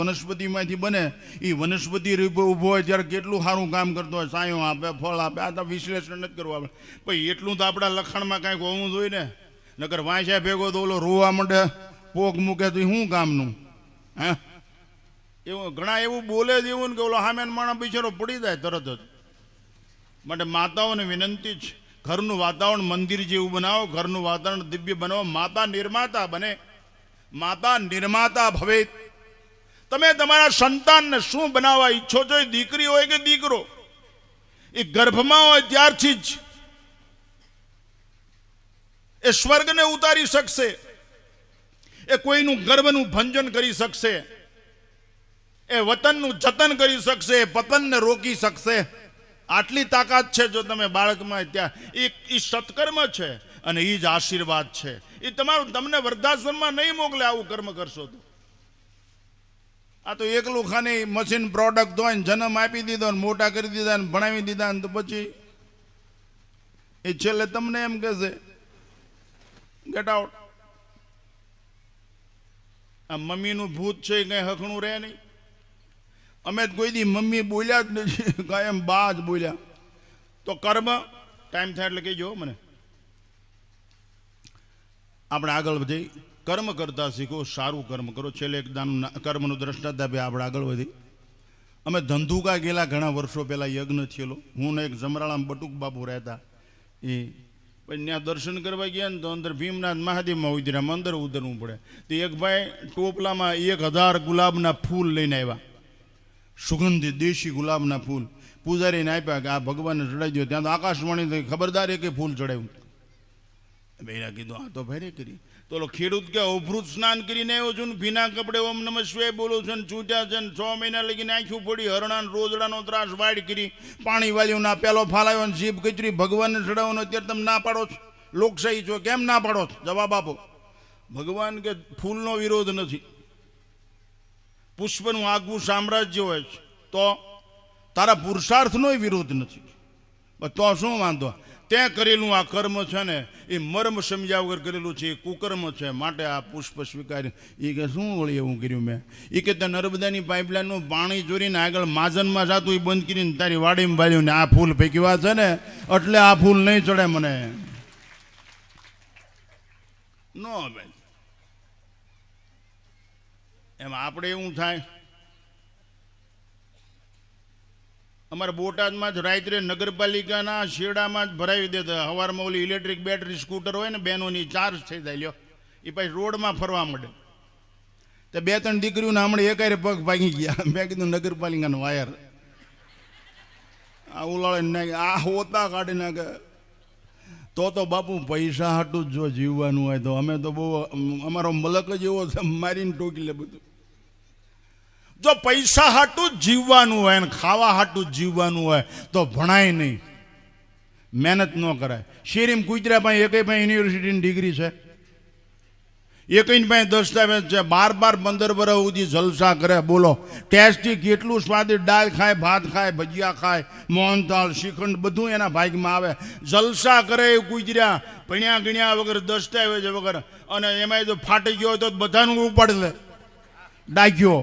વનસ્પતિમાંથી બને એ વનસ્પતિ ઊભો હોય ત્યારે કેટલું સારું કામ કરતો હોય, સાયો આપે, ફળ આપે. આ તો વિશ્લેષણ નથી કરવું આપણે. પછી એટલું તો આપણા લખાણમાં કાંઈક હોવું જોઈએ ને. નકર વાંચ્યા ભેગો તો ઓલો રોવા માંડે, પોક મૂકે તો શું કામનું? હે, એવું ઘણા એવું બોલે જ એવું ને કે ઓલો સામે માણસ બિચારો પડી જાય તરત જ. માટે માતાઓને વિનંતી છે, ઘરનું વાતાવરણ મંદિર જેવું બનાવો, ઘરનું વાતાવરણ દિવ્ય બનાવો. માતા નિર્માતા બને, માતા નિર્માતા ભવે. તમે તમારા સંતાનને શું બનાવવા ઈચ્છો છો? એ દીકરી હોય કે દીકરો, એ ગર્ભમાં હોય ત્યારથી જ એ સ્વર્ગને ઉતારી શકશે, એ કોઈનું ગર્ભનું ભંજન કરી શકશે, એ વતનનું જતન કરી શકશે, એ પતનને રોકી શકશે. આટલી તાકાત છે જો તમે બાળકમાં. ત્યાં એ સત્કર્મ છે અને એ જ આશીર્વાદ છે. એ તમારું તમને વૃદ્ધાશ્રમમાં નહીં મોકલે આવું કર્મ કરશો તો. આ તો એકલું ખાની મશીન પ્રોડક્ટ હોય ને જન્મ આપી દીધો ને મોટા કરી દીધા ને ભણાવી દીધા ને તો પછી એ છેલ્લે તમને એમ કહેશે ગેટ આઉટ. આ મમ્મીનું ભૂત છે એ કંઈ હખણું રહે નહીં. અમે જ કોઈ દી મમ્મી બોલ્યા જ નથી, કાંઈ એમ બા જ બોલ્યા. તો કર્મ ટાઈમ થાય એટલે કહેજો મને. આપણે આગળ વધી કર્મ કરતા શીખો, સારું કર્મ કરો. છેલ્લે એક દાન કર્મનું દ્રષ્ટાંત આપી આપણે આગળ વધી. અમે ધંધુકા ગયેલા ઘણા વર્ષો પહેલાં, યજ્ઞ થયેલો. હું ને એક જમરાળામાં બટુક બાપુ રહેતા. એ પછી ત્યાં દર્શન કરવા ગયા ને તો અંદર ભીમનાથ મહાદેવમાં ઉતર્યા, અંદર ઉતરવું પડે. તો એક ભાઈ ટોપલામાં 1000 ગુલાબના ફૂલ લઈને આવ્યા, સુગંધિત દેશી ગુલાબના ફૂલ. પૂજારીને આપ્યા કે આ ભગવાનને ચડાવી દો. ત્યાં તો આકાશવાણી ખબરદાર એ કે ફૂલ ચડાવ્યું. ભાઈ કીધું આ તો ભારે કરી. તો ખેડૂત કે અવભૃત સ્નાન કરીને આવ્યો છું ને ભીના કપડે ઓમ નમઃ શિવાય બોલું છું ને છૂટ્યા છે ને 6 મહિના લગીને આંખ્યું પડી, હરણા રોજડાનો ત્રાસ વાડ કરી, પાણી વાળ્યું ના, પેલો ફાલાયો ને જીભ કચરી, ભગવાનને ચડાવવાનો. અત્યારે તમે ના પાડો છો, લોકશાહી છો, કેમ ના પાડો છો? જવાબ આપો. ભગવાન કે ફૂલનો વિરોધ નથી, પુષ્પનું આગવું સામ્રાજ્ય હોય છે, તો તારા પુરુષાર્થનો વિરોધ નથી. તો શું વાંધો? ત્યાં કરેલું આ કર્મ છે ને એ મર્મ સમજ્યા વગર કરેલું છે, એ કુકર્મ છે. માટે આ પુષ્પ સ્વીકારી. એ કે શું વળી એવું કર્યું મેં? એ કે ત્યાં નર્મદાની પાઇપલાઇનનું પાણી ચોરીને આગળ માજનમાં જાતું એ બંધ કરીને તારી વાડીમાં બાળ્યું ને આ ફૂલ ફેંકવા છે ને એટલે આ ફૂલ નહીં ચડે મને. નો ભાઈ, એમ આપણે એવું થાય. અમારા બોટાદમાં જ રાત્રે નગરપાલિકાના શેડામાં જ ભરાવી દેતા. સવારમાં ઓલી ઇલેક્ટ્રિક બેટરી સ્કૂટર હોય ને બહેનોની, ચાર્જ થઈ જાય લ્યો, એ પછી રોડમાં ફરવા માંડે. તો 2-3 દીકરીઓને હમણાં એકારે પગ ભાગી ગયા. મેં કીધું નગરપાલિકાનો વાયર આ ઉલાળે નાખે, આ હોતા કાઢી નાખે. તો બાપુ પૈસા હાટું જ જો જીવવાનું હોય તો અમે તો બહુ, અમારો મલક જ એવો છે, મારીને ટોકી લે બધું. જો પૈસા હાટું જ જીવવાનું હોય ને ખાવા હાટું જ જીવવાનું હોય તો ભણાય નહીં, મહેનત ન કરાય. શેરીમાં કુતરા પાસે એકેય પાસે યુનિવર્સિટીની ડિગ્રી છે, એકેય પાસે દસ્તાવેજ છે. 12-15 વર્ષ સુધી જલસા કરે. બોલો ટેસ્ટી કેટલું સ્વાદિષ્ટ દાળ ખાય, ભાત ખાય, ભજીયા ખાય, મોહનથાળ, શ્રીખંડ બધું એના ભાગમાં આવે. જલસા કરે એ કુતરા, ભણ્યા ગણ્યા વગર, દસ્તાવેજ વગર. અને એમાં જો ફાટી ગયો હોય તો બધાનું ઉપાડી લે ડાક્યો.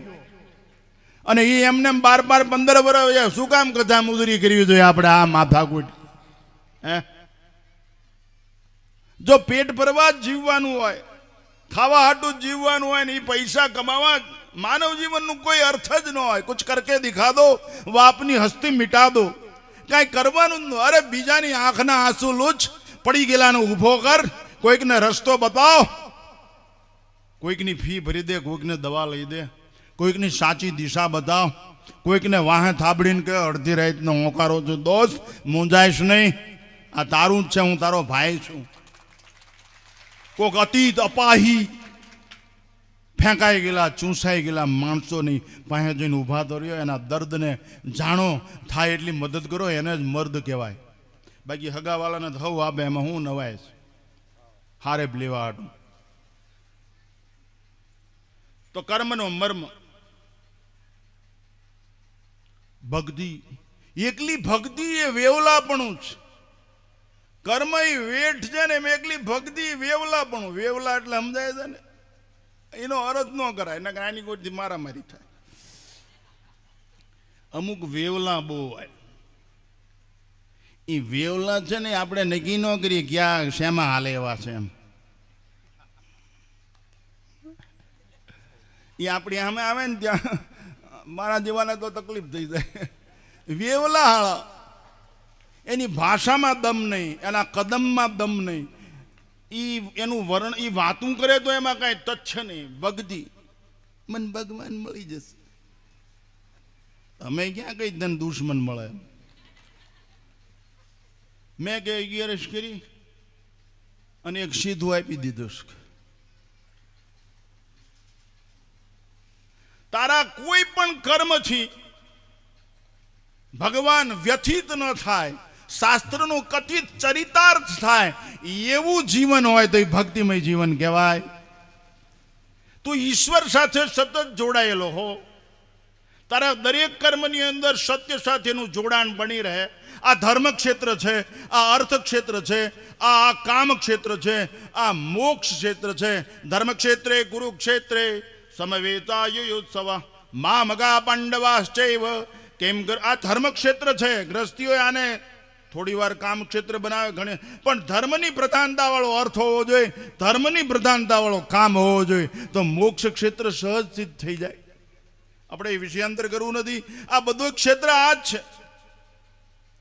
અને એ એમને 12-15 વર્ષ શું કામ કથા મુજરી કરવી જોઈએ આપણે? આ માથાકૂટ. હે, જો પેટ ભરવા જ જીવવાનું હોય, ખાવા હાટું જ જીવવાનું હોય ને એ પૈસા કમાવા, માનવ જીવનનું કોઈ અર્થ જ ન હોય. કુછ કરકે દિખા દો, वो अपनी हस्ती मिटा दो. કાંઈ કરવાનું જ ન. અરે બીજાની આંખના આંસુ લૂછ, પડી ગયેલાનો ઊભો કર, કોઈકને રસ્તો બતાવ, કોઈકની ફી ભરી દે, કોઈકને દવા લઈ દે, કોઈકની સાચી દિશા બતાવ, કોઈકને વાહે થાબડીને કે અડધી રાતનો હોંકારો છું. દોસ્ત મૂંઝાઈશ નહીં, આ તારું જ છે, હું તારો ભાઈ છું. કોઈક અતીત અપાહી ફેંકાઈ ગયેલા, ચૂંસાઈ ગયેલા માણસોની પાસે જઈને ઊભા તો રહ્યો, એના દર્દને જાણો, થાય એટલી મદદ કરો, એને જ મર્દ કહેવાય. બાકી હગાવાલાને તો હવ આપે, એમાં હું નવાય છે હારે લેવા હાટું. તો કર્મનો મર્મ ભક્તિ. એકલી ભક્તિ એ વેવલાપણું છે. કર્મ એ વેઠ છે ને, એમ એકલી ભક્તિ વેવલાપણું. વેવલા એટલે સમજાય છે ને, એનો અર્થ ન કરાય. એના આની કોઈથી મારામારી થાય. અમુક વેવલા બહુ હોય. એ વેવલા છે ને આપણે નક્કી ન કરીએ ક્યાં શેમાં હાલે એવા છે એમ. એ આપણી સામે આવે ને ત્યાં મારા જેવાને તો તકલીફ થઈ જાય. વેવલા હાળા, એની ભાષામાં દમ નહીં, એના કદમમાં દમ નહીં, એનું વર્ણ, એ વાતું કરે તો એમાં કાંઈ તથ્ય નહીં. ભક્તિ મન ભગવાન મળી જશે. અમે ક્યાં કઈ તને દુશ્મન મળે. મેં કે અગિયારસ કરી અને એક સીધું આપી દીધું. તારા કોઈ પણ કર્મથી ભગવાન વ્યથિત ન થાય, શાસ્ત્રનું કથિત ચરિતાર્થ થાય એવું જીવન હોય તો એ ભક્તિમય જીવન કહેવાય. તું ઈશ્વર સાથે સતત જોડાયેલો હો, તારા દરેક કર્મની અંદર સત્ય સાથેનું જોડાણ બની રહે. આ ધર્મ ક્ષેત્ર છે, આ અર્થ ક્ષેત્ર છે, આ કામ ક્ષેત્ર છે, આ મોક્ષ ક્ષેત્ર છે. ધર્મ ક્ષેત્રે કુરુક્ષેત્રે સમવેતાયુત્સવ મામગા પાંડવાશ્ચૈવ. કેમ આ ધર્મ ક્ષેત્ર છે. ગ્રસ્તીઓ આને થોડી વાર કામ ક્ષેત્ર બનાવે ઘણે, પણ ધર્મની પ્રધાનતા વાળો અર્થ હોવો જોઈએ, ધર્મની પ્રધાનતા વાળો કામ હોવો જોઈએ, તો મોક્ષ ક્ષેત્ર સહજ સિદ્ધ થઈ જાય. આપણે એ વિષયાંતર કરવું નથી. આ બધું ક્ષેત્ર આ જ છે.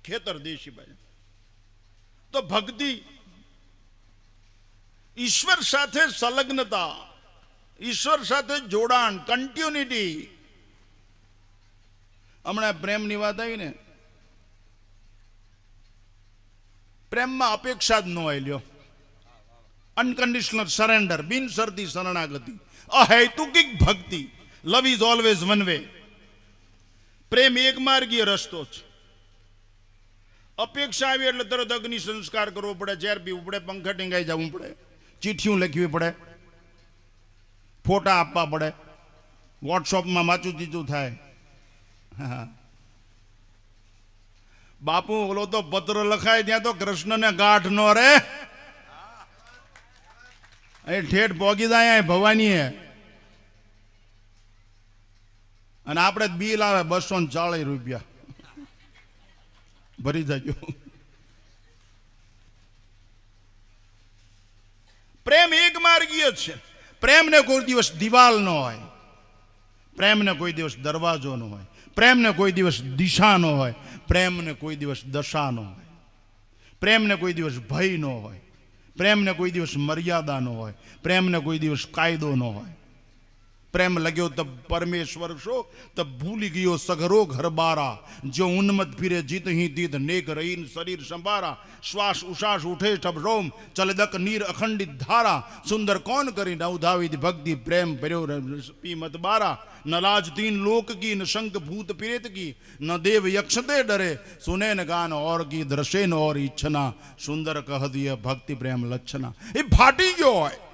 ખેતર દેશીભાઈ તો ભક્તિ, ઈશ્વર સાથે સંલગ્નતા, ઈશ્વર સાથે જોડાણ, કન્ટિન્યુટી. હમણાં પ્રેમની વાત આવી ને, પ્રેમમાં અપેક્ષા જ ન હોય. લ્યો, અનકન્ડિશનલ સરેન્ડર, બિનશરતી શરણાગતિ, અહેતુકિક ભક્તિ. Love is always one way. પ્રેમ એક માર્ગીય રસ્તો છે. અપેક્ષા આવી એટલે તરત અગ્નિ સંસ્કાર કરવો પડે, ઝેર પીવું પડે, પંખા ટીંગાઈ જવું પડે, ચિઠ્ઠીઓ લખવી પડે, ફોટા આપવા પડે, વોટ્સઅપમાં માચું ચીચું થાય. બાપુ ઓલો તો પત્ર લખાય ત્યાં તો કૃષ્ણને ગાંઠ નો રે, એ ઠેઠ પોગી જાય ભવાની. અને આપણે બિલ આવે 240 રૂપિયા ભરી જજો. પ્રેમ એક માર્ગીય છે. પ્રેમને કોઈ દિવસ દિવાલ ન હોય, પ્રેમને કોઈ દિવસ દરવાજો ન હોય, પ્રેમને કોઈ દિવસ દિશા ન હોય, પ્રેમને કોઈ દિવસ દશા ન હોય, પ્રેમને કોઈ દિવસ ભય ન હોય, પ્રેમને કોઈ દિવસ મર્યાદા ન હોય, પ્રેમને કોઈ દિવસ કાયદો ન હોય. प्रेम लग्यो तब परमेश्वर शो तब भूली गयो सगरो घर बारा. जो उन्मत फिरे जीत ही तीत नेक रहीन शरीर संभारा. श्वास उश्वास उठे तब रोम चले दक नीर अखंडित धारा. सुंदर कौन करी न उधावित भक्ति प्रेम पर्यो पी मत बारा. न लाज तीन लोक की न शंक भूत प्रेत की न देव यक्षते डरे. सुने न गान और की दृशे न और इच्छना. सुंदर कह दिया भक्ति प्रेम लक्षणा. ये फाटी गयो है.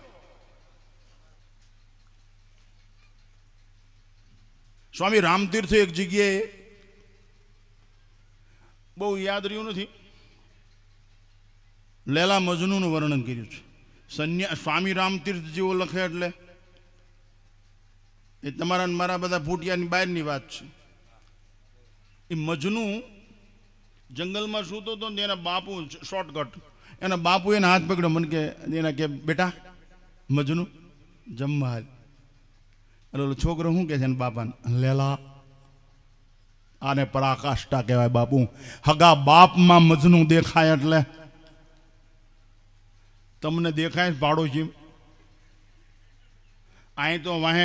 स्वामी रामतीर्थ एक जगह बहु याद रह्यु नहीं, लेला मजनू वर्णन कर्यु छे. स्वामी रामतीर्थ जेवो लखे एटले ए तमारा मारा बधा फूटियानी बहारनी वात छे. ए मजनू जंगल में सूतो तो एना बापू शॉर्टकट एना बापू एना हाथ पकड़ो मन के बेटा मजनू जमवा हाल. એટલે છોકરો શું કે છે ને બાપાને, લેલા આને પરાકાષ્ઠા કહેવાય બાપુ. હગા બાપમાં મજનું દેખાય એટલે તમને દેખાય પાડોશી. અહીં તો વાહે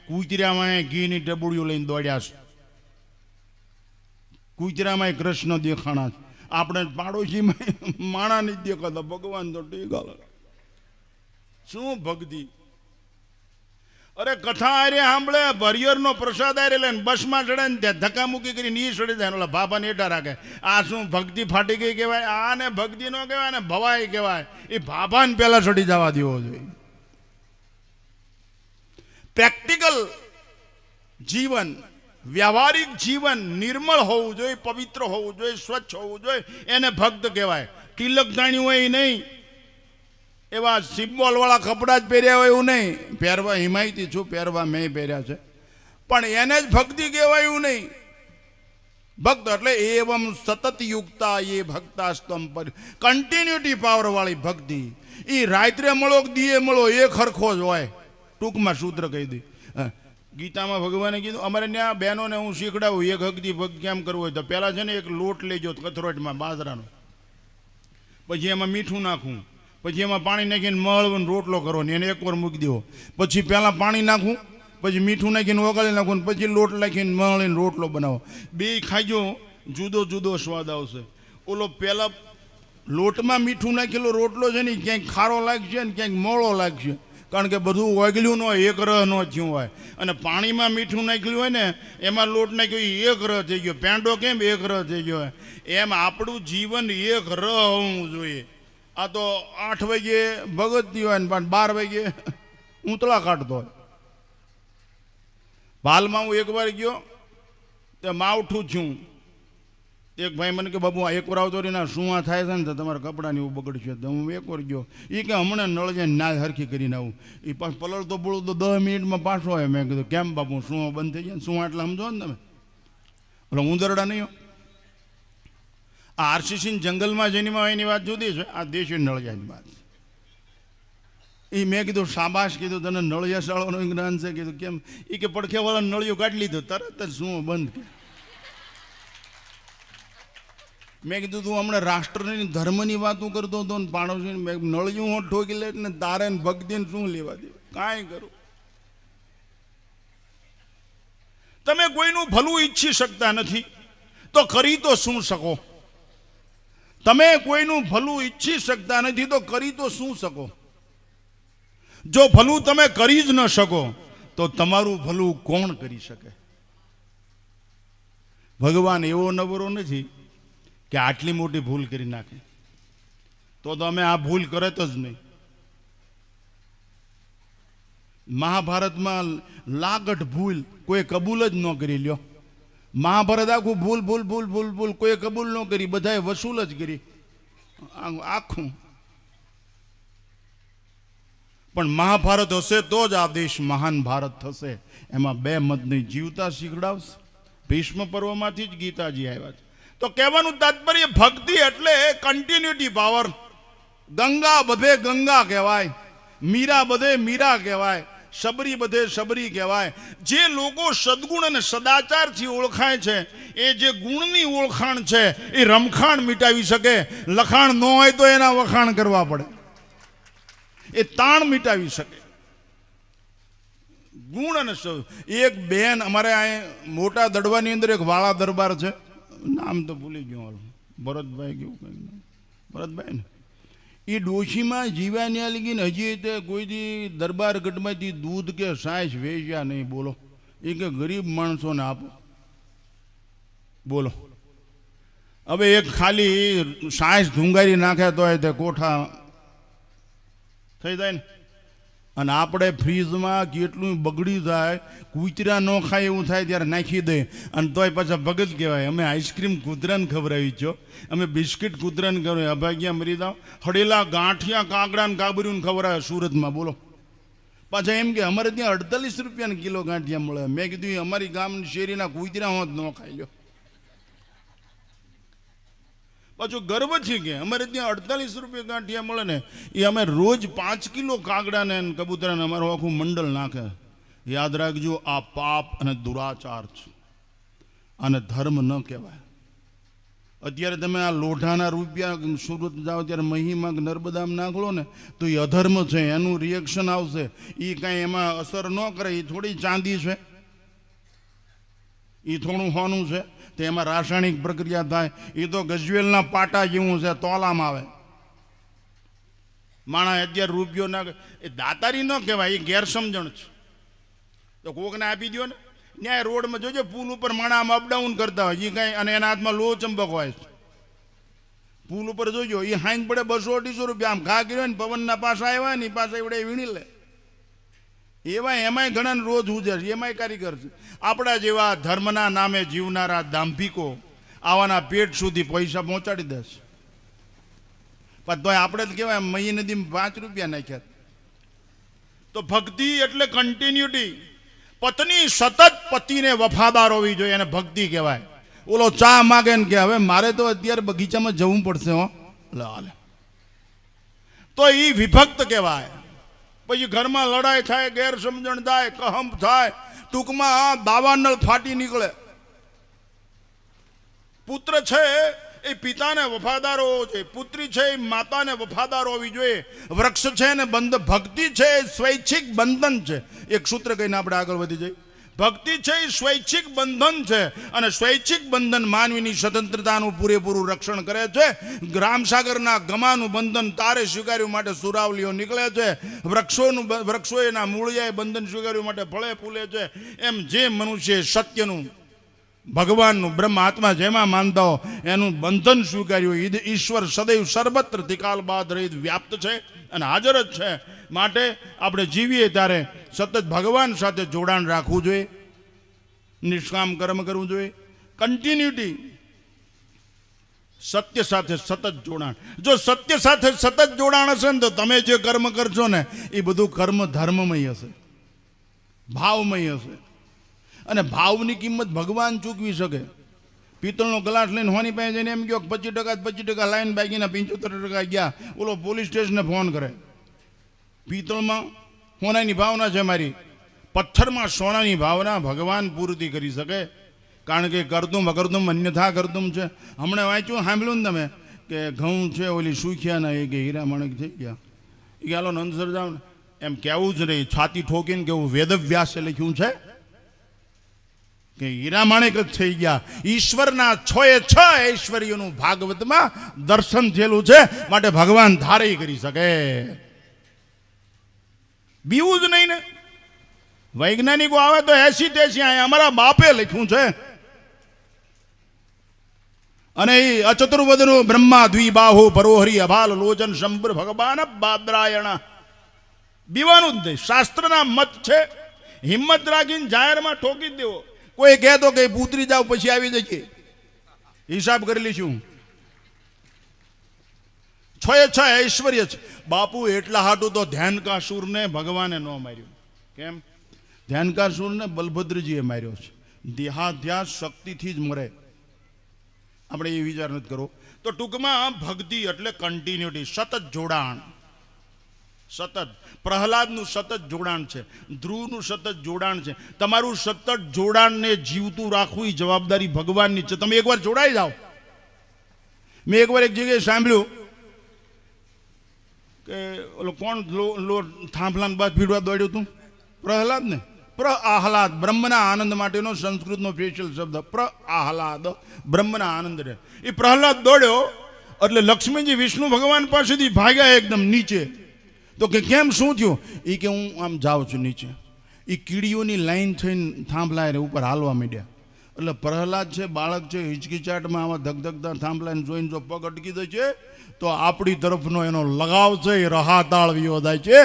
કૂતર્યા વાહે ઘીની ડબુડીઓ લઈને દોડ્યા છે. કૂતરામાં કૃષ્ણ દેખાણા છે. આપણે પાડોશીમાં માણા નહીં દેખાતા. ભગવાન તો ટીકા. શું ભક્તિ. અરે કથા આરે સાંભળે, હરિયર નો પ્રસાદ આરે લઈને બસમાં ચડે ને ત્યાં ધક્કા મૂકી કરીને ની ચડી જાય. ઓલા બાપાને એટા રાખે. આ શું ભક્તિ ફાટી ગઈ કહેવાય? આને ભક્તિ નો કહેવાય ને ભવાઈ કહેવાય. એ બાપાને પહેલા ચડી જવા દેવો જોઈએ. પ્રેક્ટિકલ જીવન, વ્યવહારિક જીવન નિર્મળ હોવું જોઈએ, પવિત્ર હોવું જોઈએ, સ્વચ્છ હોવું જોઈએ. એને ભક્ત કહેવાય. તિલક જાણ્યું હોય નહીં, એવા સિમ્બોલ વાળા કપડા જ પહેર્યા હોય એવું નહીં. પહેરવા હિમાયતી છું, પહેરવા મેં પહેર્યા છે, પણ એને જ ભક્તિ કહેવાય એવું નહીં. ભક્ત એટલે એવમ સતત યુક્તા એ ભક્તાસ્તમ પર કન્ટિન્યુટી પાવર વાળી ભક્તિ. એ રાત્રે મળો કે દીએ મળો એ ખરખો જ હોય. ટૂંકમાં સૂત્ર કહી દે. ગીતામાં ભગવાને કીધું અમારે ત્યાં બહેનોને હું શીખડાવું એક હકથી ભક્ત કેમ કરવું હોય તો પહેલાં છે ને એક લોટ લેજો કથરોટમાં બાજરાનો, પછી એમાં મીઠું નાખવું, પછી એમાં પાણી નાખીને મળવાનો રોટલો કરો ને એને એકવાર મૂકી દેવો, પછી પહેલાં પાણી નાખવું, પછી મીઠું નાખીને ઓગાળી નાખવું, પછી લોટ નાખીને મળીને રોટલો બનાવો. બે ખાઈજો જુદો જુદો સ્વાદ આવશે. ઓલો પહેલાં લોટમાં મીઠું નાખેલો રોટલો છે ને ક્યાંક ખારો લાગશે ને ક્યાંક મોળો લાગશે, કારણ કે બધું ઓગળ્યું ન હોય, એક રહ ન થયું હોય. અને પાણીમાં મીઠું નાખ્યું હોય ને એમાં લોટ નાખ્યો એક રહ થઈ ગયો. પેંડો કેમ એક રહ થઈ ગયો હોય એમ આપણું જીવન એક રહ હોવું જોઈએ. આ તો 8 વાગે ભગતથી હોય ને પણ 12 વાગે ઊંતળા કાઢતો હોય. હાલમાં હું એકવાર ગયો તે માવઠું થયું. એક ભાઈ મને કે બાબુ એક વાર આવતો રહીને શું આ થાય છે ને તો તમારા કપડાની એવું બગડશે. તો હું એક વાર ગયો. એ કે હમણાં નળ જઈને ના હરખી કરીને આવું. એ પાછું પલળતો બળતો 10 મિનિટમાં પાછો આવે. મેં કીધું કેમ બાપુ શું બંધ થઈ જાય ને શું એટલે સમજો ને તમે એટલે ઉંદરડા નહીં. આ આરસીસી જંગલમાં જેની એની વાત જુદી છે, આ દેશી નળિયાની વાત. એ મેં કીધું શાબાશ, કીધું તને નળિયા શાળાનો જ્ઞાન છે. કીધું કેમ? એ કે પડખેવાળા નળિયો કાઢી લીધો તરત જ શું બંધ. મેં કીધું તું હમણાં રાષ્ટ્રની ધર્મની વાતો કરતો હતો ને પાડોશી નળિયું હું ઠોકી લે ને તારે ભક્તિને શું લેવા દે? કાંઈ કરું. તમે કોઈનું ભલું ઈચ્છી શકતા નથી તો કરી તો શું શકો? તમે કોઈનું ભલું ઈચ્છી શકતા નથી તો કરી તો શું શકો? જો ભલું તમે કરી જ ન શકો તો તમારું ભલું કોણ કરી શકે? ભગવાન એવો નવરો નથી કે આટલી મોટી ભૂલ કરી નાખે. તો અમે આ ભૂલ કરત જ નહીં. મહાભારતમાં લાગટ ભૂલ કોઈ કબૂલ જ ન કરી લ્યો. મહાભારત આખું ભૂલ ભૂલ ભૂલ ભૂલ ભૂલ કોઈ કબૂલ ન કરી, બધાએ વસૂલ જ કરી આખું. પણ મહાભારત હશે તો જ આ દેશ મહાન ભારત થશે. એમાં બે મત નહીં. જીવતા શીખડાવશે. ભીષ્મ પર્વમાંથી જ ગીતાજી આવ્યા છે. તો કહેવાનું તાત્પર્ય ભક્તિ એટલે કન્ટિન્યુટી પાવર. ગંગા બધે ગંગા કહેવાય, મીરા બધે મીરા કહેવાય, શબરી બધે શબરી કહેવાય. જે લોકો સદગુણ અને સદાચારથી ઓળખાય છે એ જે ગુણની ઓળખાણ છે એ રમખાણ મિટાવી શકે. લખાણ ન હોય તો એના વખાણ કરવા પડે. એ તાણ મિટાવી શકે. ગુણ અને એક બેન અમારે આ મોટા દડવાની અંદર એક વાળા દરબાર છે, નામ તો ભૂલી ગયો, ભરતભાઈ કેવું કંઈક, ભરતભાઈ ને એ ડોશીમાં જીવ્યા લગીને હજી તે કોઈથી દરબાર ગઢમાંથી દૂધ કે સાંસ વેચ્યા નહીં. બોલો. એ કે ગરીબ માણસોને આપો. બોલો. હવે એક ખાલી સાંસ ધુંગારી નાખે તો તે કોઠા થઈ જાય ને. અને આપણે ફ્રીજમાં કેટલું બગડી જાય, કૂતરા ન ખાય એવું થાય ત્યારે નાખી દે અને તોય પાછા ભગત કહેવાય. અમે આઈસ્ક્રીમ કૂતરાને ખવડાવી છો, અમે બિસ્કિટ કૂતરાને ખવડાવી, અભાગ્યા મરી જાઓ. હળેલા ગાંઠિયા કાંકડા ને કાબરીને ખવડાવે સુરતમાં. બોલો. પાછા એમ કે અમારે ત્યાં 48 રૂપિયાના કિલો ગાંઠિયા મળે. મેં કીધું અમારી ગામની શેરીના કૂતરા હોત ન ખાઈ લો. પાછું ગર્વ છે કે અમારે ત્યાં 48 રૂપિયા ગાંઠિયા મળે ને એ અમે રોજ 5 કિલો કાગડાને કબૂતરાને અમારું આખું મંડળ નાખે. યાદ રાખજો, આ પાપ અને દુરાચાર છે અને ધર્મ ન કહેવાય. અત્યારે તમે આ લોઢાના રૂપિયા સુરત જાઓ ત્યારે મહીમાં નર્મદામાં નાખલો ને તો એ અધર્મ છે, એનું રિએક્શન આવશે. એ કાંઈ એમાં અસર ન કરે. એ થોડી ચાંદી છે, એ થોડું હોનું છે, તો એમાં રાસાયણિક પ્રક્રિયા થાય. એ તો ગજવેલના પાટા જેવું છે, તોલામાં આવે. માણસ અત્યારે રૂપિયો ના એ દાતારી ન કહેવાય, એ ગેરસમજણ છે. તો કોકને આપી દો ને. ન્યાય રોડમાં જોજો પુલ ઉપર માણસ આમ અપડાઉન કરતા હોય એ કાંઈ, અને એના હાથમાં લો ચંપક હોય. પુલ ઉપર જોજો એ હાઈન પડે 200-250 રૂપિયા આમ ઘા કર્યો ને પવનના પાસા આવ્યા ને પાછા એવડે વીણી લે. એવા એમાંય ઘણા રોજ ઉજે છે, એમાંય કારીગર છે. આપણા જેવા ધર્મના નામે જીવનારા દાંભિકો આવાના પેટ સુધી પૈસા પહોંચાડી દેશે. પણ તોય આપણે જ કહેવાય મહી નદીમાં 5 રૂપિયા નાખ્યા. તો ભક્તિ એટલે કન્ટિન્યુટી. પત્ની સતત પતિને વફાદાર હોવી જોઈએ, એને ભક્તિ કહેવાય. ઓલો ચા માગે ને કે હવે મારે તો અત્યારે બગીચામાં જવું પડશે હો, હાલે તો એ વિભક્ત કહેવાય. પછી ઘરમાં લડાઈ થાય, ગેરસમજણ થાય, કહંપ થાય, ટૂંકમાં દાવાનળ ફાટી નીકળે. પુત્ર છે એ પિતાને વફાદાર હોવો જોઈએ, પુત્રી છે એ માતાને વફાદાર હોવી જોઈએ. વૃક્ષ છે ને ભક્તિ છે એ સ્વૈચ્છિક બંધન છે. એક સૂત્ર કહીને આપણે આગળ વધી જઈએ. ભક્તિ છે એ સ્વૈચ્છિક બંધન છે અને સ્વૈચ્છિક બંધન માનવીની સ્વતંત્રતાનું પૂરેપૂરું રક્ષણ કરે છે. રામસાગરના ગમાનું બંધન તારે સ્વીકાર્યું માટે સુરાવલીઓ નીકળે છે. વૃક્ષો એના મૂળિયાએ બંધન સ્વીકાર્યું માટે ફળે ફૂલે છે. એમ જે મનુષ્ય સત્યનું, ભગવાનનું, બ્રહ્મ આત્મા જેમાં માનતા હો એનું બંધન સ્વીકાર્યું. ઈશ્વર સદૈવ સર્વત્ર ત્રિકાલ બાદ રહિત વ્યાપ્ત છે અને હાજર જ છે. માટે આપણે જીવીએ ત્યારે સતત ભગવાન સાથે જોડાણ રાખવું જોઈએ, નિષ્કામ કર્મ કરવું જોઈએ, કન્ટિન્યુટી, સત્ય સાથે સતત જોડાણ. જો સત્ય સાથે સતત જોડાણ હશે ને તો તમે જે કર્મ કરશો ને એ બધું કર્મ ધર્મમય હશે, ભાવમય હશે. અને ભાવની કિંમત ભગવાન ચૂકવી શકે. પિત્તળનો ગ્લાસ લઈને હોની પાસે જઈને એમ કહો 25% લાઈન બાકીના 75% ગયા, ઓલો પોલીસ સ્ટેશને ફોન કરે. પિત્તળમાં સોનાની ભાવના છે મારી, પથ્થરમાં સોનાની ભાવના ભગવાન પૂર્તિ કરી શકે. કારણ કે કરતું વકરતું અન્યથા કરતું છે. હમણાં વાંચ્યું, સાંભળ્યું ને તમે કે ઘઉં છે ઓલી સુખ્યાના એ કે હીરા માણક થઈ ગયા, એ કે હાલો નંદસર જાવ ને, એમ કહેવું જ નહીં. છાતી ઠોકીને કેવું વેદવ્યાસે લખ્યું છે કે હીરા માણેક જ થઈ ગયા. ઈશ્વરના 6 ઐશ્વર્યનું ભાગવતમાં દર્શન થયેલું છે. માટે ભગવાન ધારે કરી શકે, બીવું જ નહીં ને. વૈજ્ઞાનિકો આવે તો 80-83 અમારા બાપે લખ્યું છે. અને એ અચતુર્વદનો બ્રહ્મા દ્વિબાહુ પરોહરી અભાલ લોચન શંભર ભગવાન બાદરાયણ, બીવાનું જ નહીં. શાસ્ત્રના મત છે. હિંમત રાખીને જાહેરમાં ઠોકી જ દેવો. કોઈ કહેતો કે પુત્રી જાવ પછી આવી જઈએ, હિસાબ કરી લઈશું. 6 ઐશ્વર્ય છે. બાપુ એટલા હાટું તો ધ્યાનકાસુરને ભગવાને ન માર્યું. કેમ? ધ્યાનકાસુરને બલભદ્રજીએ માર્યો છે. દેહાધ્યાસ શક્તિથી જ મરે. આપણે એ વિચાર નથી કરવો. તો ટૂંકમાં ભક્તિ એટલે કન્ટિન્યુટી, સતત જોડાણ. સતત પ્રહલાદનું સતત જોડાણ છે, ધ્રુવનું સતત જોડાણ છે. તમારું સતત જોડાણને જીવતું રાખવું એ જવાબદારી ભગવાનની છે. તમે એકવાર જોડાઈ જાઓ. મેં એકવાર એક જગ્યાએ સાંભળ્યું કે ઓલો કોણ થાંભલાને બાદ ભીડવા દોડ્યું હતું? પ્રહલાદ ને. આહલાદ બ્રહ્મના આનંદ માટેનો સંસ્કૃતનો સ્પેશિયલ શબ્દ આહલાદ, બ્રહ્મના આનંદ રહે. એ પ્રહલાદ દોડ્યો એટલે લક્ષ્મીજી વિષ્ણુ ભગવાન પાસેથી ભાગ્યા એકદમ નીચે. તો કે કેમ, શું થયું? એ કે હું આમ જાઉં છું નીચે. એ કીડીઓની લાઈન થઈને થાંભલા ઉપર હાલવા માંડ્યા. એટલે પ્રહલાદ છે, બાળક છે, હિચકીચાટમાં આવા ધગધગતા થાંભલાને જોઈને જો પગ અટકી જાય છે તો આપણી તરફનો એનો લગાવ છે એ રહાતાળ વિયો થાય છે.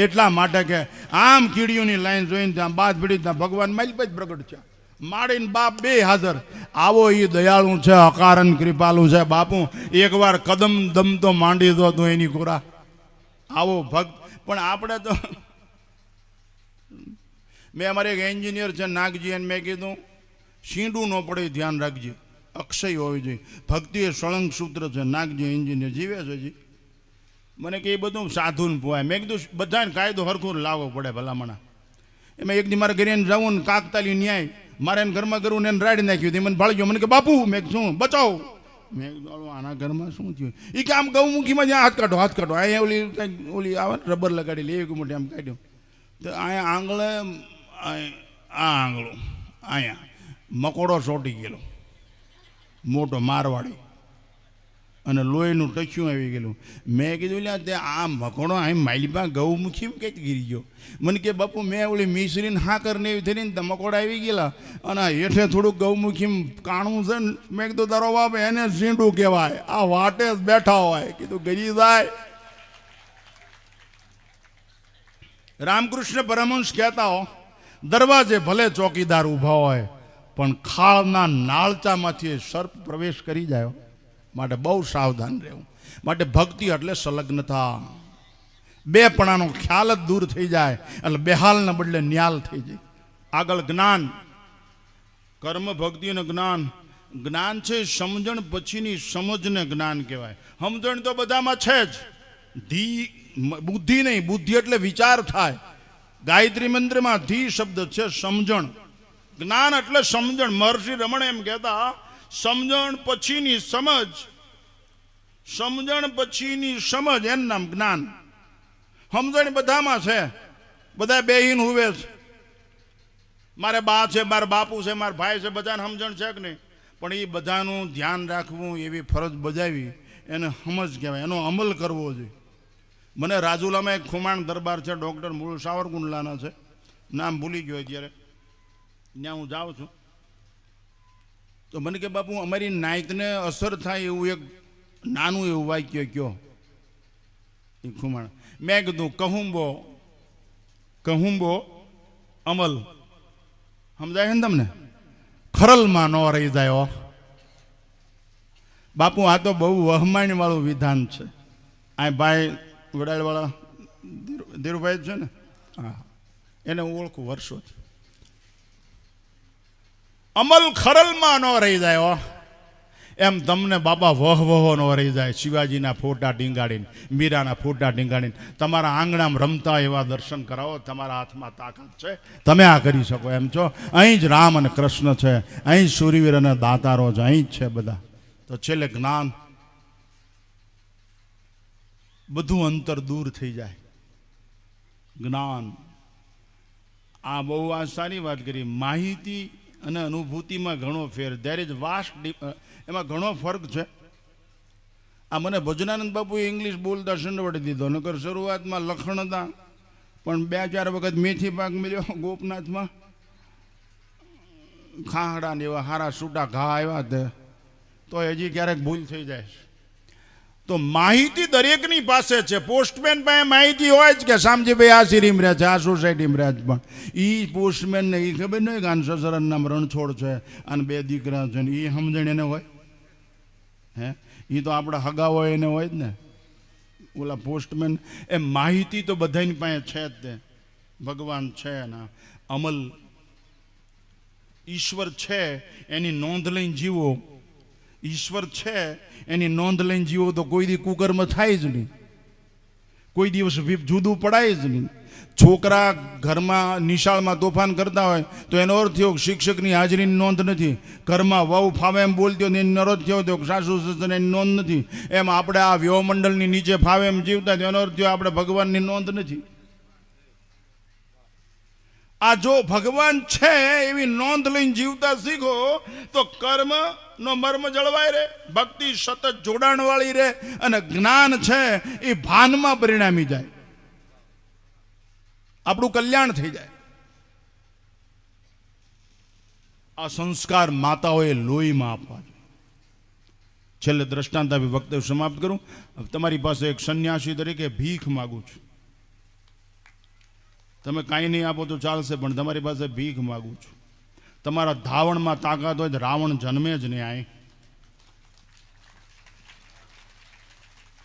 એટલા માટે કે આમ કીડીઓની લાઈન જોઈને ત્યાં બાદ પીડી ત્યાં ભગવાન મારી જ પ્રગટ છે. માડીને બાપ બે હાજર. આવો એ દયાળુ છે, અકારણ કૃપાલુ છે. બાપુ એકવાર કદમ દમ તો માંડી દો તું એની કોરા. આવો ભક્ત. પણ આપણે તો મેં અમારે એક એન્જિનિયર છે નાગજી, એને મેં કીધું શીંડું ન પડે ધ્યાન રાખજે, અક્ષય હોવી જોઈએ. ભક્તિ એ સળંગ સૂત્ર છે. નાગજી એન્જિનિયર જીવે છે હજી. મને કે એ બધું સાધુને પોવાય. મેં કીધું બધાને કાયદો હરખું લાવવો પડે ભલામણા. એમાં એક દી મારે ઘરે જવું ને કાકતાલી ન્યાય મારે એને ઘરમાં કરવું ને એને રાડી નાખ્યું હતી. મને ભાળ્યો. મને કે બાપુ, મેં શું બચાવો? મેં કીધું આના ઘરમાં શું થયું? એ કે આમ ગૌમુખીમાં જ્યાં હાથ કાઢો. અહીંયા ઓલી કંઈક ઓલી આવે ને રબર લગાડેલી એવી મોટી આમ કાઢ્યો તો અહીંયા આંગળે આ આંગળું અહીંયા મકોડો ચોંટી ગયેલો, મોટો મારવાડી, અને લોહીનું ટચ્યું આવી ગયેલું. મેં કીધું લ્યા તે આ મકોડો અહીં માલિપા ગૌમુખી કઈ ગીરી ગયો? મને કે બાપુ મેં ઓલી મિશ્રીને હાકરને એવી થઈ ને મકોડા આવી ગયેલા અને હેઠે થોડુંક ગૌમુખી કાણું છે ને. મેં કીધું તારો બાપ એને ઝીંડું કહેવાય, આ વાટે જ બેઠા હોય. કીધું ગરી જાય. રામકૃષ્ણ પરમહંસ કહેતા હો, દરવાજે ભલે ચોકીદાર ઊભા હોય પણ ખાળના નાળચામાંથી સર્પ પ્રવેશ કરી જાય. માટે બહુ સાવધાન રહેવું. માટે ભક્તિ એટલે સંલગ્નતા, બેપણાનો ખ્યાલ જ દૂર થઈ જાય એટલે બેહાલના બદલે ન્યાલ થઈ જાય. આગળ જ્ઞાન, કર્મ ભક્તિ અને જ્ઞાન. જ્ઞાન છે સમજણ પછીની સમજને જ્ઞાન કહેવાય. સમજણ તો બધામાં છે જ, બુદ્ધિ નહીં, બુદ્ધિ એટલે વિચાર થાય. ગાયત્રી મંત્રમાં ધી શબ્દ છે સમજણ. જ્ઞાન એટલે સમજણ. મહર્ષિ રમણ એમ કહેતા, સમજણ પછીની સમજ, સમજણ પછીની સમજ એનું નામ જ્ઞાન. સમજણ બધામાં છે, બધા બેહીન હુવે છે. મારે બા છે, મારા બાપુ છે, મારા ભાઈ છે, બધાને સમજણ છે કે નહીં? પણ એ બધાનું ધ્યાન રાખવું, એવી ફરજ બજાવી, એને સમજ કહેવાય, એનો અમલ કરવો જોઈએ. મને રાજુલામાં એક ખુમાણ દરબાર છે, ડૉક્ટર મૂળ સાવરકુંડલાના છે, નામ ભૂલી ગયો અત્યારે, ત્યાં હું જાઉં છું. તો મને કે બાપુ અમારી નાયતને અસર થાય એવું એક નાનું એવું વાક્ય કયો. એ ખુમાણ મેં કીધું કહુંબો અમલ. સમજાય ને તમને? ખરલમાં ન રહી જાય. બાપુ આ તો બહુ વહમાણી વાળું વિધાન છે. આ ભાઈ વડાળવાળા ધીરુભાઈ છે ને, હા, એને હું ઓળખું વર્ષોથી. અમલ ખરલમાં ન રહી જાય. એમ તમને બાપા વહવહો ન રહી જાય. શિવાજીના ફોટા ટીંગાડીને, મીરાના ફોટા ટીંગાડીને તમારા આંગણામાં રમતા એવા દર્શન કરાવો. તમારા હાથમાં તાકાત છે, તમે આ કરી શકો એમ છો. અહીં જ રામ અને કૃષ્ણ છે, અહીં સૂર્યવીર અને દાતારો છે, અહીં જ છે બધા. તો છેલ્લે જ્ઞાન, બધું અંતર દૂર થઈ જાય. જ્ઞાન, આ બહુ આ સારી વાત કરી. માહિતી અને અનુભૂતિમાં ઘણો ફેર, દેર ઇઝ વાસ્ટ, એમાં ઘણો ફરક છે. આ મને ભજનાનંદ બાપુએ ઇંગ્લિશ બોલતા સંડવડી દીધો. નકર શરૂઆતમાં લખણ હતા, પણ 2-4 વખત મેથી પાક મળ્યો ગોપનાથમાં, ખાહડા ને એવા હારા છૂટા ઘા આવ્યા તે, તો હજી ક્યારેક ભૂલ થઈ જાય. તો માહિતી દરેકની પાસે છે. પોસ્ટમેન પાસે માહિતી હોય જ કે શામજીભાઈ આ સિરીમ રહે છે, આ સોસાયટીમાં રહે છે, પણ એ પોસ્ટમેનને એ ખબર નહીં કે આને સસરાનું નામ રણછોડ છે, અને 2 દીકરા છે, ને એ સમજણ એને હોય? હે, એ તો આપણા હગા હોય એને હોય જ ને. ઓલા પોસ્ટમેન એ માહિતી તો બધાની પાસે છે જ. તે ભગવાન છે ને અમલ, ઈશ્વર છે એની નોંધ લઈને જીવો. ઈશ્વર છે એની નોંધ લઈને જીવો તો કોઈ દી કુકર્મ થાય જ નહીં, કોઈ દિવસ જુદું પડાય જ નહીં. છોકરા ઘરમાં નિશાળમાં તોફાન કરતા હોય તો એનો અર્થ થયો શિક્ષકની હાજરીની નોંધ નથી. ઘરમાં વહુ ફાવે એમ બોલતી હોય એનો અર્થ થયો તો સાસુ સસરાની નોંધ નથી. એમ આપણે આ વ્યવમંડળની નીચે ફાવે એમ જીવતા એનો અર્થ થયો આપણે ભગવાનની નોંધ નથી. આ જો ભગવાન છે એવી નોંધ લઈને જીવતા શીખો તો કર્મ નો મર્મ જળવાય રહે, ભક્તિ સતત જોડાણ વાળી રહે, અને જ્ઞાન છે એ ભાનમાં પરિણામી જાય, આપણું કલ્યાણ થઈ જાય. આ સંસ્કાર માતાઓએ લોહીમાં આપવા જોઈએ. છેલ્લે દ્રષ્ટાંત આપી વક્તવ્ય સમાપ્ત કરું. તમારી પાસે એક સંન્યાસી તરીકે ભીખ માગું છું. તમે કાંઈ નહીં આપો તો ચાલશે, પણ તમારી પાસે ભીખ માગું છું. તમારા ધાવણમાં તાકાત હોય તો રાવણ જન્મે જ નહીં. આય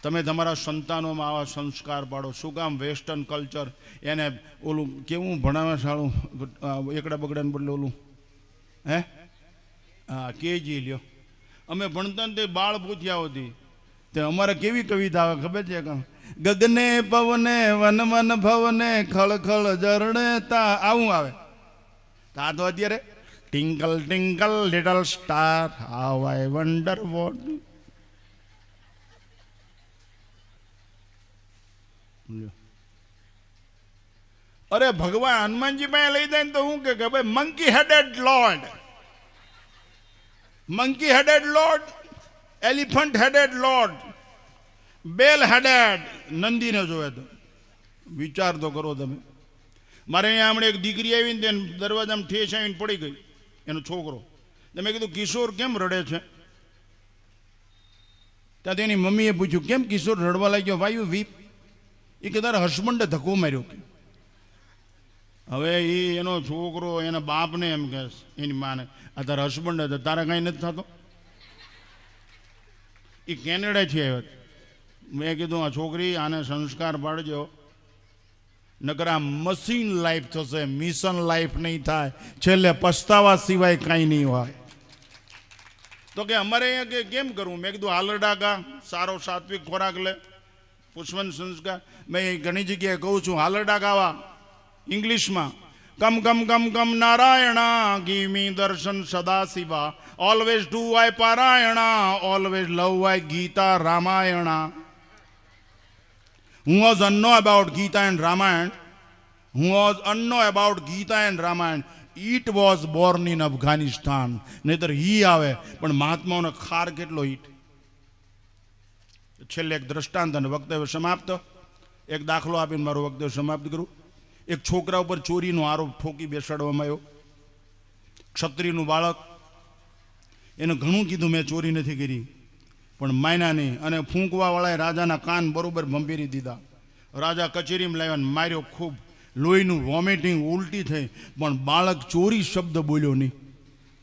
તમે તમારા સંતાનોમાં આવા સંસ્કાર પાડો. શું કામ વેસ્ટર્ન કલ્ચર એને ઓલું કેવું ભણાવે સારું, એકડા બગડાને બદલે ઓલું હે, હા કેજી લ્યો. અમે ભણતા ને તે બાળ પૂછ્યા હતી, તે અમારે કેવી કવિતા આવે ખબર છે? ગગને પવને વન વન ભવને ખળખળ ઝરણે તા, આવું આવે. તા તો અત્યારે twinkle twinkle little star how I wonder what. અરે ભગવાન હનુમાનજી પાસે લઈ જાય ને તો શું કે ભાઈ monkey headed lord, monkey headed lord, elephant headed lord, bull headed. નંદીને જોવે તો વિચાર તો કરો તમે. મારે અહીંયા હમણાં એક દીકરી આવીને તેને દરવાજામાં ઠેસ આવીને પડી ગઈ, એનો છોકરો. મેં કીધું કિશોર કેમ રડે છે? ત્યાં તેની મમ્મીએ પૂછ્યું કેમ કિશોર રડવા લાગ્યો, વાયુ વીપ? એ કે તારા હસબન્ડે ધક્કો માર્યો. હવે એ એનો છોકરો એના બાપને એમ કહે એની માને, આ તારા હસબન્ડ તારા કાંઈ નથી થતો? એ કેનેડાથી આવ્યો. મેં કીધું આ છોકરી આને સંસ્કાર પાડજો, નકર આ મશીન લાઈફ થશે, મિશન લાઈફ નહીં થાય. છેલ્લે પસ્તાવા સિવાય કાંઈ નહીં હોય. તો કે અમારે અહીંયા કે કેમ કરવું? મેં કીધું હાલરડા ગા, સારો સાત્વિક ખોરાક લે, પુષ્પન સંસ્કાર. મેં ઘણી જગ્યાએ કહું છું હાલરડા ગાવા ઇંગ્લિશમાં. કમ કમ કમ કમ Narayana, give me darshan Sadashiva, always do thy parayana, always love thy Gita Ramayana. Who was unknown about Gita and Ramayana? Who was unknown about Gita and Ramayana? It was born in Afghanistan. નહીતર હી આવે પણ મહાત્માઓનો ખાર કેટલો ઈટ. છેલ્લે એક દ્રષ્ટાંત અને વક્તવ્ય સમાપ્ત. એક દાખલો આપીને મારું વક્તવ્ય સમાપ્ત કરું. એક છોકરા ઉપર ચોરીનો આરોપ ઠોકી બેસાડવામાં આવ્યો. ક્ષત્રિયનું બાળક, એને ઘણું કીધું મેં ચોરી નથી કરી, પણ માયના નહીં. અને ફૂંકવાવાળાએ રાજાના કાન બરોબર ભંભેરી દીધા. રાજા કચેરીમાં લાવ્યા, માર્યો ખૂબ, લોહીનું વોમિટિંગ, ઉલટી થઈ, પણ બાળક ચોરી શબ્દ બોલ્યો નહીં.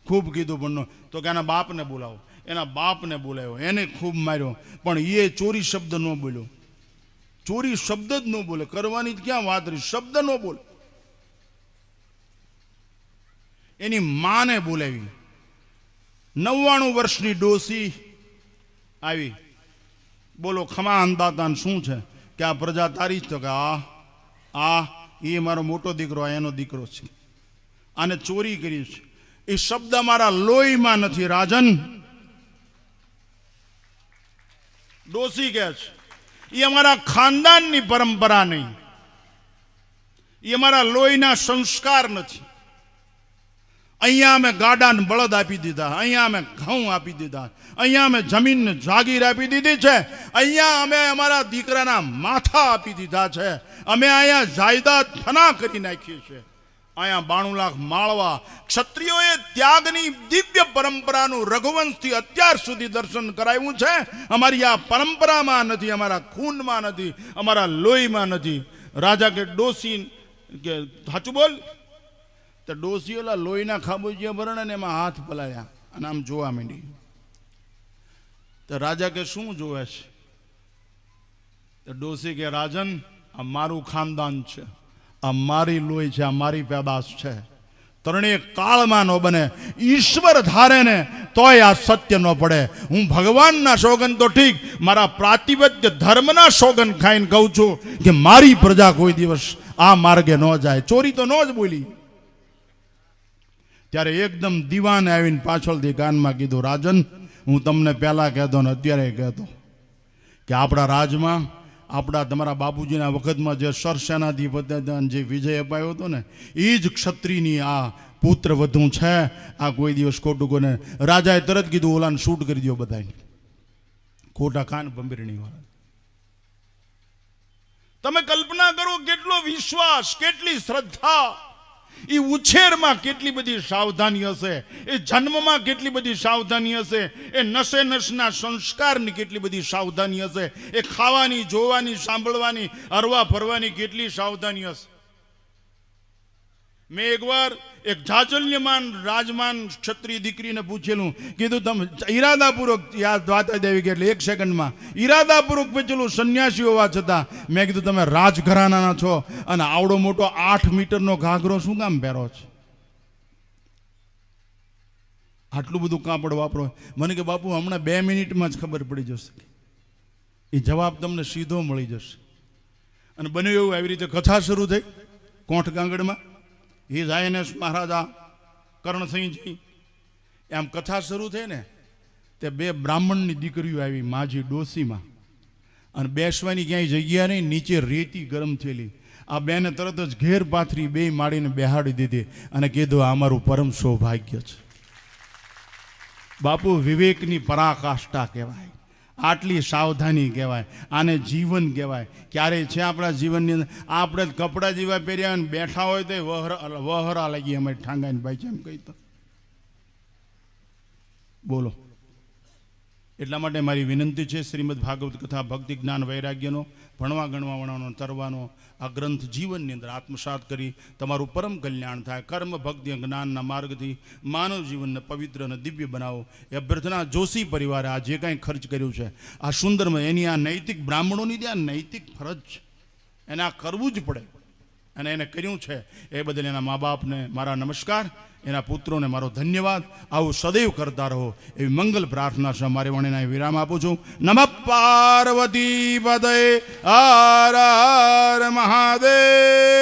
ખૂબ કીધું પણ તો કે એના બાપને બોલાવો. એના બાપને બોલાવ્યો, એને ખૂબ માર્યો, પણ એ ચોરી શબ્દ ન બોલ્યો. ચોરી શબ્દ જ ન બોલે. કરવાની ક્યાં વાત રહી, શબ્દ ન બોલે. એની માને બોલાવી. 99 વર્ષની ડોસી આવી. બોલો ખમા અંદાતા શું છે કે આ પ્રજા તારી જ? તો કે આ એ મારો મોટો દીકરો, એનો દીકરો છે, આને ચોરી કરી છે. એ શબ્દ મારા લોહીમાં નથી રાજન. ડોસી કહે છે એ અમારા ખાનદાનની પરંપરા નહીં, એ અમારા લોહીના સંસ્કાર નથી. અહીંયા અમે ગાડાને બળદ આપી દીધા, અહીંયા અમે ઘઉં આપી દીધા, અહીંયા અમે જમીનને જાગીર આપી દીધી છે, અહીંયા અમે અમારા દીકરાના માથા આપી દીધા છે, અમે અહીંયા જાયદાદ ફના કરી નાખી છે. અહીંયા 92 લાખ માળવા ક્ષત્રિયોએ ત્યાગની દિવ્ય પરંપરાનું રઘુવંશથી અત્યાર સુધી દર્શન કરાવ્યું છે. અમારી આ પરંપરામાં નથી, અમારા ખૂનમાં નથી, અમારા લોહીમાં નથી. રાજા કે ડોસી કે સાચું બોલ. તો ડોસી ઓલા લોહીના ખાબોચિયા ભરણે ને એમાં હાથ પલાળ્યા અને આમ જોવા માંડી. તો રાજા કે શું જોવે છે? તો ડોસી કે રાજન, આ મારું ખાનદાન છે, આ મારી લોહી છે, આ મારી પેદાશ છે. ત્રણેય કાળમાં ન બને. ઈશ્વર ધારે ને તોય આ સત્ય ન પડે. હું ભગવાનના સોગન તો ઠીક, મારા પ્રાતિપત્ય ધર્મના સોગન ખાઈને કહું છું કે મારી પ્રજા કોઈ દિવસ આ માર્ગે ન જાય. ચોરી તો ન જ બોલી. ત્યારે એકદમ દીવાને આવીને પાછળથી કાનમાં કીધું, રાજન હું તમને પહેલા કહેતો ને અત્યારે કહેતો કે આપણા રાજમાં, આપણા તમારા બાપુજીના વખતમાં જે સરસેનાધિપતિ જે વિજય અપાયો હતો ને, એ જ ક્ષત્રિયની આ પુત્ર વધુ છે. આ કોઈ દિવસ ખોટું કોને. રાજાએ તરત કીધું ઓલાને શૂટ કરી દો બધાને, ખોટા કાન ભંભીરણી વાળા. તમે કલ્પના કરો કેટલો વિશ્વાસ, કેટલી શ્રદ્ધા. એ ઉછેરમાં કેટલી બધી સાવધાની હશે, એ જન્મમાં કેટલી બધી સાવધાની હશે, એ નસે નસના સંસ્કારની કેટલી બધી સાવધાની હશે, એ ખાવાની, જોવાની, સાંભળવાની, હરવા ફરવાની કેટલી સાવધાની હશે. મેં એકવાર એક જાજલ્યમાન રાજમાન ક્ષત્રિય દીકરીને પૂછેલું, કીધું તમે ઈરાદાપૂર્વક, યાદ દ્વાતા દેવી કે એટલે 1 સેકન્ડમાં ઈરાદાપૂર્વક પૂછેલું સન્યાસી હોવા છતાં, મેં કીધું તમે રાજઘરાનાના છો અને આવડો મોટો 8 મીટરનો ઘાઘરો શું કામ પહેરો છે? આટલું બધું કાપડ વાપરો? મને કે બાપુ હમણાં 2 મિનિટમાં જ ખબર પડી જશે. એ જવાબ તમને સીધો મળી જશે. અને બન્યું એવું, આવી રીતે કથા શરૂ થઈ કોઠ ગાંગડમાં. હિઝ આઈએનએસ મહારાજા કર્ણસિંહજી એમ કથા શરૂ થઈ ને, તે 2 બ્રાહ્મણની દીકરીઓ આવી માજી ડોસીમાં, અને બેસવાની ક્યાંય જગ્યા નહીં, નીચે રેતી ગરમ થયેલી. આ બેને તરત જ ઘેર પાથરી 2 માળીને બેહાડી દીધી અને કીધું આ અમારું પરમ સૌભાગ્ય છે. બાપુ વિવેકની પરાકાષ્ઠા કહેવાય, આટલી સાવધાની કહેવાય, આને જીવન કહેવાય. ક્યારેય છે આપણા જીવનની અંદર આપણે કપડાં જેવા પહેર્યા અને બેઠા હોય તો વહરા લાગી અમે ઠાંગાઈને ભાઈ છે એમ કહી તો બોલો. એટલા માટે મારી વિનંતી છે, શ્રીમદ ભાગવત કથા ભક્તિ જ્ઞાન વૈરાગ્યનો ભણવા ગણવા વણાનો તરવાનો આ ગ્રંથ જીવનની અંદર આત્મસાત કરી તમારું પરમ કલ્યાણ થાય. કર્મ ભક્તિ જ્ઞાનના માર્ગથી માનવ જીવનને પવિત્ર અને દિવ્ય બનાવો એ અભ્યર્થના જોશી પરિવારે આ જે કાંઈ ખર્ચ કર્યું છે આ સુંદરમાં, એની આ નૈતિક બ્રાહ્મણોની ત્યાં નૈતિક ફરજ છે, એને આ કરવું જ પડે. અને એને કર્યું છે એ બદલ એના મા બાપને મારા નમસ્કાર, એના પુત્રોને મારો ધન્યવાદ. આવું સદૈવ કરતા રહો એવી મંગલ પ્રાર્થના છે. મારી વાણીને વિરામ આપું છું. નમઃ પાર્વતી પદય હર હર મહાદેવ.